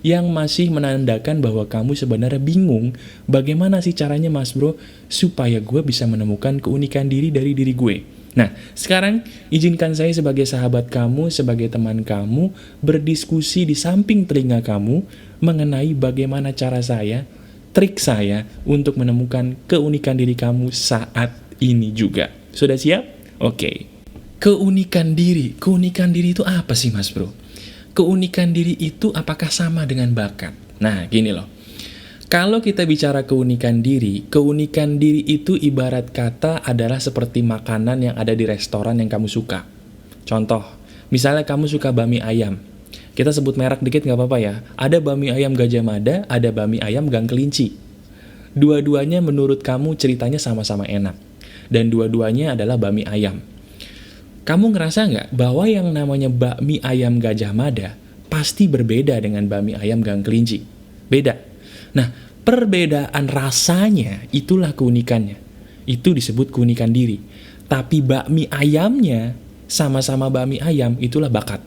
Yang masih menandakan bahwa kamu sebenarnya bingung, bagaimana sih caranya mas bro, supaya gue bisa menemukan keunikan diri dari diri gue. Nah, sekarang izinkan saya sebagai sahabat kamu, sebagai teman kamu, berdiskusi di samping telinga kamu, mengenai bagaimana cara saya, trik saya, untuk menemukan keunikan diri kamu saat ini juga. Sudah siap? Oke. Keunikan diri itu apa sih mas bro? Keunikan diri itu apakah sama dengan bakat? Nah, gini loh. Kalau kita bicara keunikan diri itu ibarat kata adalah seperti makanan yang ada di restoran yang kamu suka. Contoh, misalnya kamu suka bami ayam. Kita sebut merek dikit nggak apa-apa ya. Ada bami ayam Gajah Mada, ada bami ayam Gang Kelinci. Dua-duanya menurut kamu ceritanya sama-sama enak. Dan dua-duanya adalah bami ayam. Kamu ngerasa nggak bahwa yang namanya bakmi ayam Gajah Mada pasti berbeda dengan bakmi ayam Gang Kelinci? Beda. Nah, perbedaan rasanya itulah keunikannya. Itu disebut keunikan diri. Tapi bakmi ayamnya sama-sama bakmi ayam itulah bakat.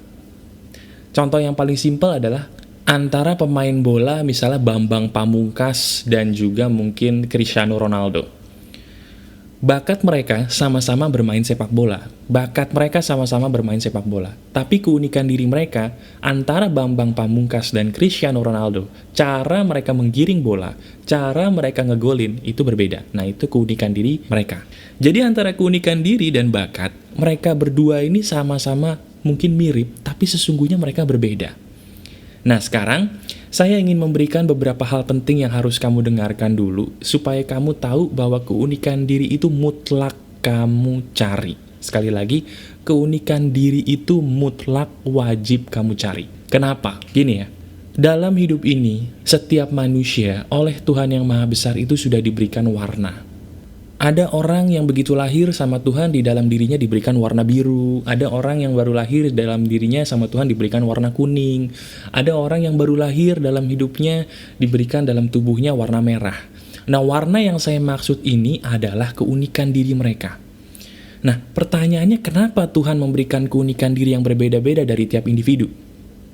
Contoh yang paling simpel adalah antara pemain bola misalnya Bambang Pamungkas dan juga mungkin Cristiano Ronaldo. Bakat mereka sama-sama bermain sepak bola. Tapi keunikan diri mereka antara Bambang Pamungkas dan Cristiano Ronaldo, cara mereka menggiring bola, cara mereka ngegolin itu berbeda. Nah, itu keunikan diri mereka. Jadi antara keunikan diri dan bakat, mereka berdua ini sama-sama mungkin mirip, tapi sesungguhnya mereka berbeda. Nah, sekarang saya ingin memberikan beberapa hal penting yang harus kamu dengarkan dulu, supaya kamu tahu bahwa keunikan diri itu mutlak kamu cari. Sekali lagi, keunikan diri itu mutlak wajib kamu cari. Kenapa? Gini ya, dalam hidup ini, setiap manusia oleh Tuhan Yang Maha Besar itu sudah diberikan warna. Ada orang yang begitu lahir sama Tuhan di dalam dirinya diberikan warna biru. Ada orang yang baru lahir dalam dirinya sama Tuhan diberikan warna kuning. Ada orang yang baru lahir dalam hidupnya diberikan dalam tubuhnya warna merah. Nah, warna yang saya maksud ini adalah keunikan diri mereka. Nah, pertanyaannya kenapa Tuhan memberikan keunikan diri yang berbeda-beda dari tiap individu?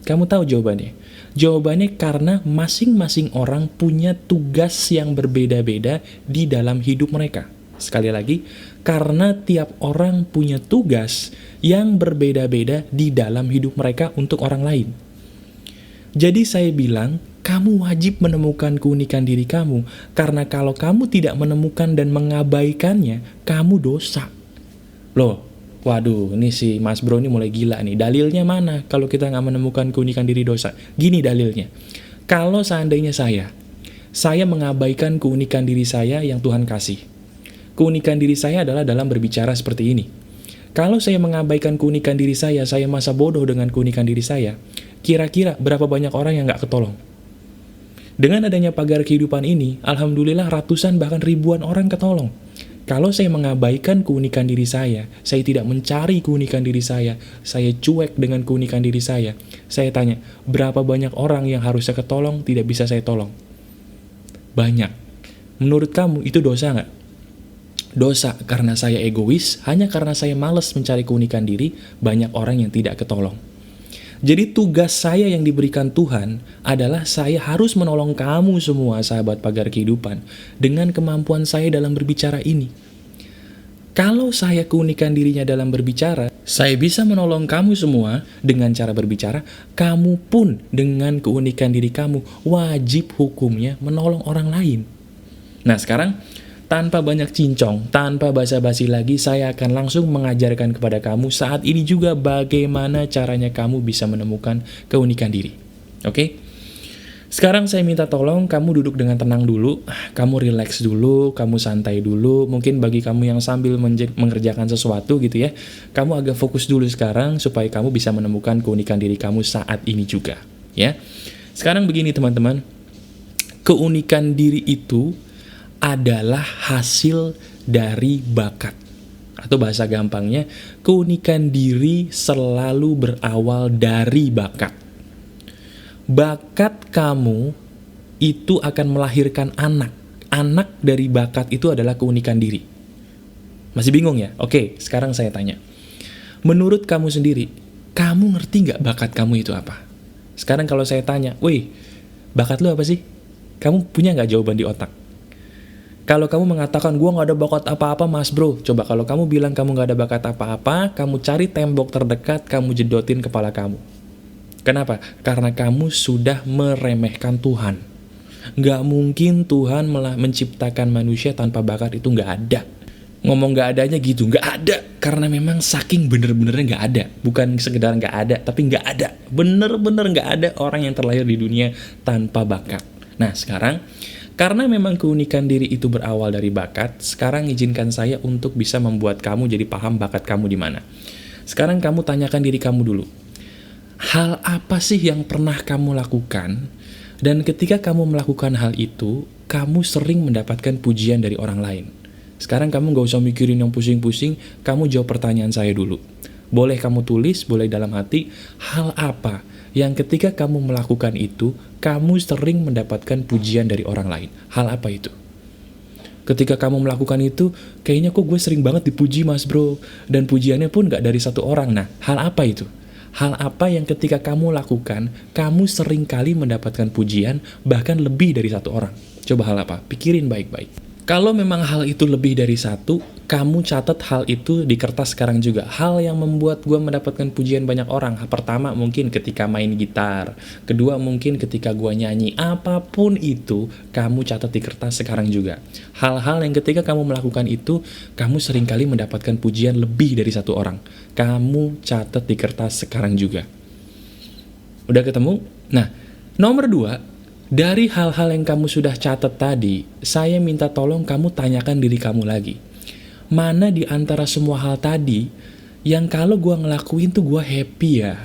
Kamu tahu jawabannya? Jawabannya karena masing-masing orang punya tugas yang berbeda-beda di dalam hidup mereka. Sekali lagi, karena tiap orang punya tugas yang berbeda-beda di dalam hidup mereka untuk orang lain. Jadi saya bilang, kamu wajib menemukan keunikan diri kamu, karena kalau kamu tidak menemukan dan mengabaikannya, kamu dosa. Loh, waduh, ini si Mas Bro ini mulai gila nih. Dalilnya mana kalau kita nggak menemukan keunikan diri dosa? Gini dalilnya. Kalau seandainya saya mengabaikan keunikan diri saya yang Tuhan kasih. Keunikan diri saya adalah dalam berbicara seperti ini. Kalau saya mengabaikan keunikan diri saya masa bodoh dengan keunikan diri saya, kira-kira berapa banyak orang yang nggak ketolong? Dengan adanya pagar kehidupan ini, alhamdulillah ratusan bahkan ribuan orang ketolong. Kalau saya mengabaikan keunikan diri saya tidak mencari keunikan diri saya cuek dengan keunikan diri saya tanya, berapa banyak orang yang harusnya ketolong tidak bisa saya tolong? Banyak. Menurut kamu itu dosa nggak? Dosa karena saya egois, hanya karena saya malas mencari keunikan diri, banyak orang yang tidak ketolong. Jadi tugas saya yang diberikan Tuhan adalah saya harus menolong kamu semua sahabat pagar kehidupan dengan kemampuan saya dalam berbicara ini. Kalau saya keunikan dirinya dalam berbicara, saya bisa menolong kamu semua dengan cara berbicara, kamu pun dengan keunikan diri kamu wajib hukumnya menolong orang lain. Nah sekarang, tanpa banyak cincong, tanpa basa-basi lagi, saya akan langsung mengajarkan kepada kamu saat ini juga bagaimana caranya kamu bisa menemukan keunikan diri. Oke? Sekarang saya minta tolong kamu duduk dengan tenang dulu, kamu relax dulu, kamu santai dulu. Mungkin bagi kamu yang sambil mengerjakan sesuatu gitu ya, kamu agak fokus dulu sekarang supaya kamu bisa menemukan keunikan diri kamu saat ini juga. Ya. Sekarang begini teman-teman, keunikan diri itu adalah hasil dari bakat. Atau bahasa gampangnya, keunikan diri selalu berawal dari bakat. Bakat kamu itu akan melahirkan anak. Anak dari bakat itu adalah keunikan diri. Masih bingung ya? Oke, sekarang saya tanya. Menurut kamu sendiri, kamu ngerti nggak bakat kamu itu apa? Sekarang kalau saya tanya, wih, Bakat lu apa sih? Kamu punya nggak jawaban di otak? Kalau kamu mengatakan, gue nggak ada bakat apa-apa mas bro, coba kalau kamu bilang kamu nggak ada bakat apa-apa, kamu cari tembok terdekat, kamu jedotin kepala kamu. Kenapa? Karena kamu sudah meremehkan Tuhan. Nggak mungkin Tuhan malah menciptakan manusia tanpa bakat, itu nggak ada. Ngomong nggak adanya gitu, nggak ada. Karena memang saking bener-benernya nggak ada. Bukan sekedar nggak ada, tapi nggak ada. Bener-bener nggak ada orang yang terlahir di dunia tanpa bakat. Nah sekarang, karena memang keunikan diri itu berawal dari bakat, sekarang izinkan saya untuk bisa membuat kamu jadi paham bakat kamu di mana. Sekarang kamu tanyakan diri kamu dulu. Hal apa sih yang pernah kamu lakukan, dan ketika kamu melakukan hal itu, kamu sering mendapatkan pujian dari orang lain? Sekarang kamu gak usah mikirin yang pusing-pusing, kamu jawab pertanyaan saya dulu. Boleh kamu tulis, boleh dalam hati, hal apa yang ketika kamu melakukan itu, kamu sering mendapatkan pujian dari orang lain? Hal apa itu? Ketika kamu melakukan itu, kayaknya kok gue sering banget dipuji mas bro, dan pujiannya pun gak dari satu orang. Nah, hal apa itu? Hal apa yang ketika kamu lakukan, kamu sering kali mendapatkan pujian, bahkan lebih dari satu orang? Coba hal apa? Pikirin baik-baik. Kalau memang hal itu lebih dari satu, kamu catat hal itu di kertas sekarang juga. Hal yang membuat gue mendapatkan pujian banyak orang. Pertama mungkin ketika main gitar. Kedua mungkin ketika gue nyanyi. Apapun itu, kamu catat di kertas sekarang juga. Hal-hal yang ketika kamu melakukan itu, kamu seringkali mendapatkan pujian lebih dari satu orang. Kamu catat di kertas sekarang juga. Udah ketemu? Nah, nomor 2. Dari hal-hal yang kamu sudah catat tadi, saya minta tolong kamu tanyakan diri kamu lagi. Mana di antara semua hal tadi, yang kalau gue ngelakuin tuh gue happy ya.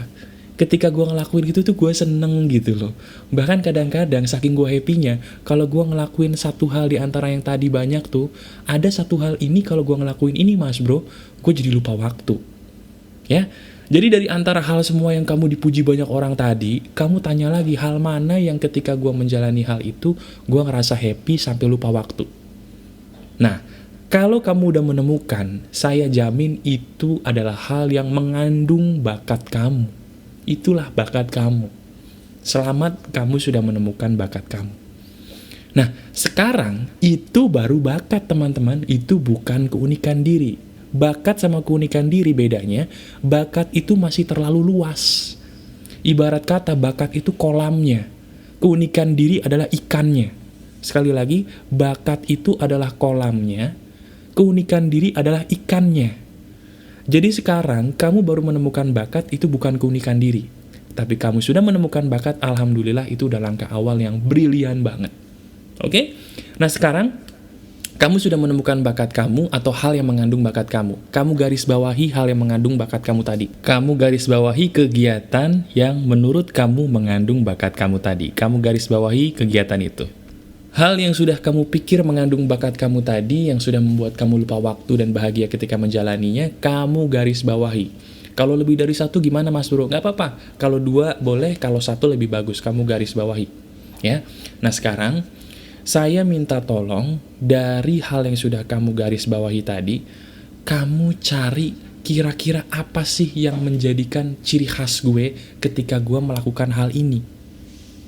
Ketika gue ngelakuin gitu tuh gue seneng gitu loh. Bahkan kadang-kadang saking gue happy-nya, kalau gue ngelakuin satu hal di antara yang tadi banyak tuh, ada satu hal ini kalau gue ngelakuin ini mas bro, gue jadi lupa waktu. Ya. Jadi dari antara hal semua yang kamu dipuji banyak orang tadi, kamu tanya lagi hal mana yang ketika gue menjalani hal itu, gue ngerasa happy sampai lupa waktu. Nah, kalau kamu udah menemukan, saya jamin itu adalah hal yang mengandung bakat kamu. Itulah bakat kamu. Selamat kamu sudah menemukan bakat kamu. Nah, sekarang itu baru bakat teman-teman, itu bukan keunikan diri. Bakat sama keunikan diri bedanya, bakat itu masih terlalu luas. Ibarat kata bakat itu kolamnya, keunikan diri adalah ikannya. Sekali lagi, bakat itu adalah kolamnya, keunikan diri adalah ikannya. Jadi sekarang kamu baru menemukan bakat itu bukan keunikan diri. Tapi kamu sudah menemukan bakat, alhamdulillah itu udah langkah awal yang brilian banget. Oke? Nah sekarang, kamu sudah menemukan bakat kamu atau hal yang mengandung bakat kamu. Kamu garis bawahi hal yang mengandung bakat kamu tadi. Kamu garis bawahi kegiatan yang menurut kamu mengandung bakat kamu tadi. Kamu garis bawahi kegiatan itu. Hal yang sudah kamu pikir mengandung bakat kamu tadi, yang sudah membuat kamu lupa waktu dan bahagia ketika menjalaninya, kamu garis bawahi. Kalau lebih dari satu gimana mas bro? Gak apa-apa. Kalau 2 boleh, kalau 1 lebih bagus. Kamu garis bawahi. Ya. Nah sekarang, saya minta tolong dari hal yang sudah kamu garis bawahi tadi, kamu cari kira-kira apa sih yang menjadikan ciri khas gue ketika gue melakukan hal ini.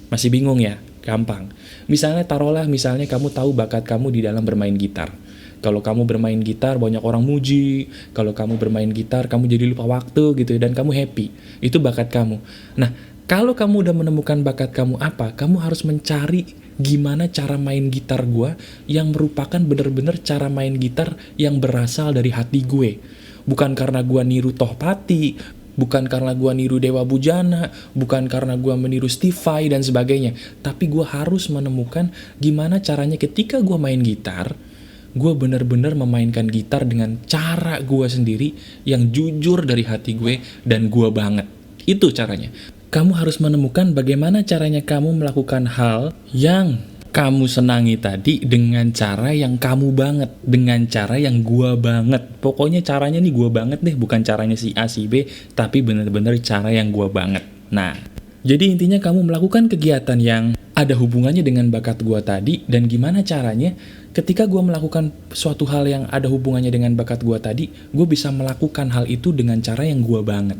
Masih bingung ya? Gampang. Misalnya taruhlah, misalnya kamu tahu bakat kamu di dalam bermain gitar. Kalau kamu bermain gitar, banyak orang muji. Kalau kamu bermain gitar, kamu jadi lupa waktu gitu, dan kamu happy. Itu bakat kamu. Nah, kalau kamu udah menemukan bakat kamu apa, kamu harus mencari gimana cara main gitar gue yang merupakan bener-bener cara main gitar yang berasal dari hati gue. Bukan karena gue niru Tohpati, bukan karena gue niru Dewa Bujana, bukan karena gue meniru Steve Vai dan sebagainya. Tapi gue harus menemukan gimana caranya ketika gue main gitar, gue bener-bener memainkan gitar dengan cara gue sendiri yang jujur dari hati gue dan gue banget. Itu caranya. Kamu harus menemukan bagaimana caranya kamu melakukan hal yang kamu senangi tadi dengan cara yang kamu banget, dengan cara yang gua banget. Pokoknya caranya nih gua banget deh, bukan caranya si A, si B, tapi bener-bener cara yang gua banget. Nah, jadi intinya kamu melakukan kegiatan yang ada hubungannya dengan bakat gua tadi, dan gimana caranya ketika gua melakukan suatu hal yang ada hubungannya dengan bakat gua tadi, gua bisa melakukan hal itu dengan cara yang gua banget.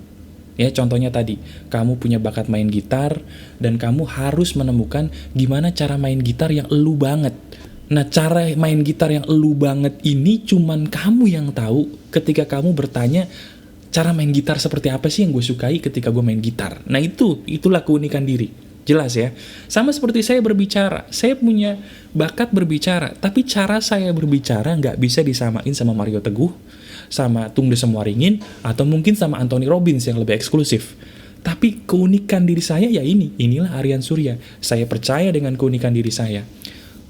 Ya, contohnya tadi, kamu punya bakat main gitar, dan kamu harus menemukan gimana cara main gitar yang elu banget. Nah, cara main gitar yang elu banget ini cuman kamu yang tahu ketika kamu bertanya, cara main gitar seperti apa sih yang gue sukai ketika gue main gitar. Nah, itulah keunikan diri. Jelas ya? Sama seperti saya berbicara, saya punya bakat berbicara, tapi cara saya berbicara nggak bisa disamain sama Mario Teguh, sama Tung Desem Waringin, atau mungkin sama Anthony Robbins yang lebih eksklusif. Tapi keunikan diri saya ya inilah Aryan Surya. Saya percaya dengan keunikan diri saya.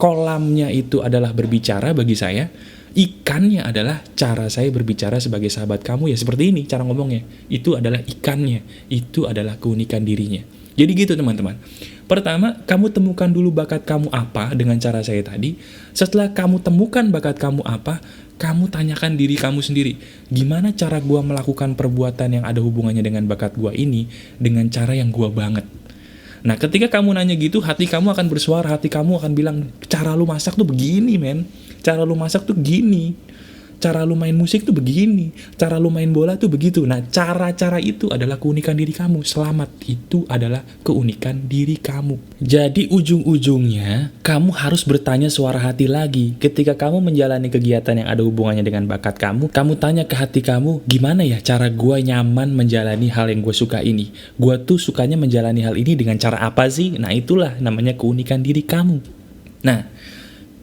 Kolamnya itu adalah berbicara bagi saya, ikannya adalah cara saya berbicara sebagai sahabat kamu, ya seperti ini cara ngomongnya. Itu adalah ikannya, itu adalah keunikan dirinya. Jadi gitu teman-teman. Pertama, kamu temukan dulu bakat kamu apa dengan cara saya tadi. Setelah kamu temukan bakat kamu apa, kamu tanyakan diri kamu sendiri, gimana cara gua melakukan perbuatan yang ada hubungannya dengan bakat gua ini dengan cara yang gua banget. Nah, ketika kamu nanya gitu, hati kamu akan bersuara, hati kamu akan bilang, cara lu masak tuh begini, men. Cara lu masak tuh gini. Cara lu main musik tuh begini. Cara lu main bola tuh begitu. Nah, cara-cara itu adalah keunikan diri kamu. Selamat, itu adalah keunikan diri kamu. Jadi ujung-ujungnya, kamu harus bertanya suara hati lagi. Ketika kamu menjalani kegiatan yang ada hubungannya dengan bakat kamu tanya ke hati kamu, gimana ya cara gue nyaman menjalani hal yang gue suka ini? Gue tuh sukanya menjalani hal ini dengan cara apa sih? Nah, itulah namanya keunikan diri kamu. Nah,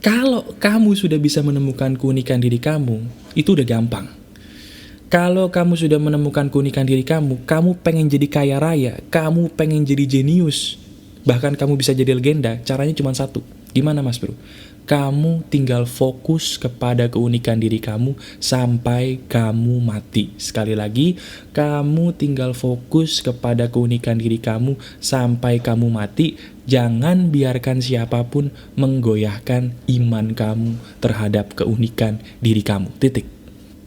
kalau kamu sudah bisa menemukan keunikan diri kamu, itu udah gampang. Kalau kamu sudah menemukan keunikan diri kamu pengen jadi kaya raya, kamu pengen jadi jenius, bahkan kamu bisa jadi legenda, caranya cuma satu. Gimana mas bro? Kamu tinggal fokus kepada keunikan diri kamu sampai kamu mati. Sekali lagi, kamu tinggal fokus kepada keunikan diri kamu sampai kamu mati. Jangan biarkan siapapun menggoyahkan iman kamu terhadap keunikan diri kamu. Titik.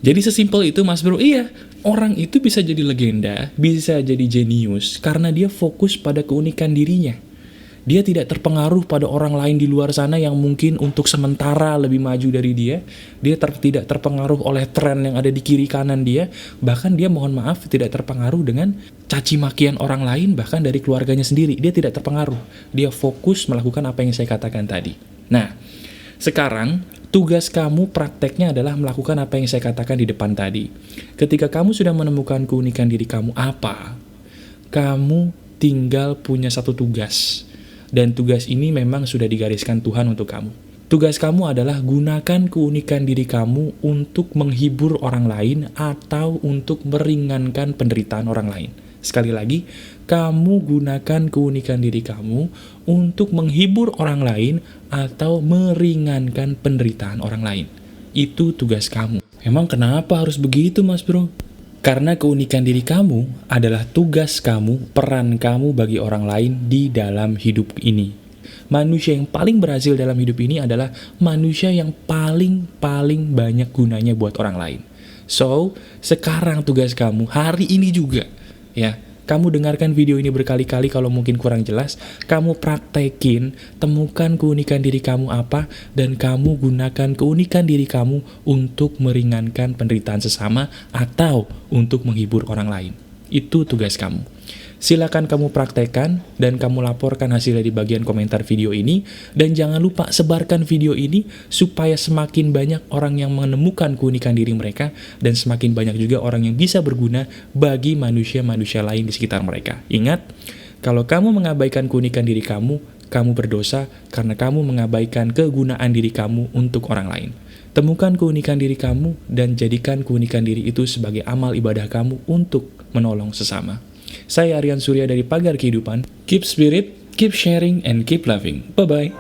Jadi sesimpel itu mas bro. Iya, orang itu bisa jadi legenda, bisa jadi jenius karena dia fokus pada keunikan dirinya. Dia tidak terpengaruh pada orang lain di luar sana yang mungkin untuk sementara lebih maju dari dia. Dia tidak terpengaruh oleh tren yang ada di kiri kanan dia. Bahkan dia mohon maaf tidak terpengaruh dengan caci makian orang lain, bahkan dari keluarganya sendiri. Dia tidak terpengaruh. Dia fokus melakukan apa yang saya katakan tadi. Nah, sekarang tugas kamu prakteknya adalah melakukan apa yang saya katakan di depan tadi. Ketika kamu sudah menemukan keunikan diri kamu apa, kamu tinggal punya satu tugas. Dan tugas ini memang sudah digariskan Tuhan untuk kamu. Tugas kamu adalah gunakan keunikan diri kamu untuk menghibur orang lain atau untuk meringankan penderitaan orang lain. Sekali lagi, kamu gunakan keunikan diri kamu untuk menghibur orang lain atau meringankan penderitaan orang lain. Itu tugas kamu. Emang kenapa harus begitu mas bro? Karena keunikan diri kamu adalah tugas kamu, peran kamu bagi orang lain di dalam hidup ini. Manusia yang paling berhasil dalam hidup ini adalah manusia yang paling banyak gunanya buat orang lain. So, sekarang tugas kamu hari ini juga, ya. Kamu dengarkan video ini berkali-kali kalau mungkin kurang jelas, kamu praktekin, temukan keunikan diri kamu apa, dan kamu gunakan keunikan diri kamu untuk meringankan penderitaan sesama atau untuk menghibur orang lain. Itu tugas kamu. Silakan kamu praktekkan dan kamu laporkan hasilnya di bagian komentar video ini. Dan jangan lupa sebarkan video ini supaya semakin banyak orang yang menemukan keunikan diri mereka dan semakin banyak juga orang yang bisa berguna bagi manusia-manusia lain di sekitar mereka. Ingat, kalau kamu mengabaikan keunikan diri kamu berdosa karena kamu mengabaikan kegunaan diri kamu untuk orang lain. Temukan keunikan diri kamu dan jadikan keunikan diri itu sebagai amal ibadah kamu untuk menolong sesama. Saya Aryan Surya dari Pagar Kehidupan. Keep spirit, keep sharing, and keep loving. Bye-bye.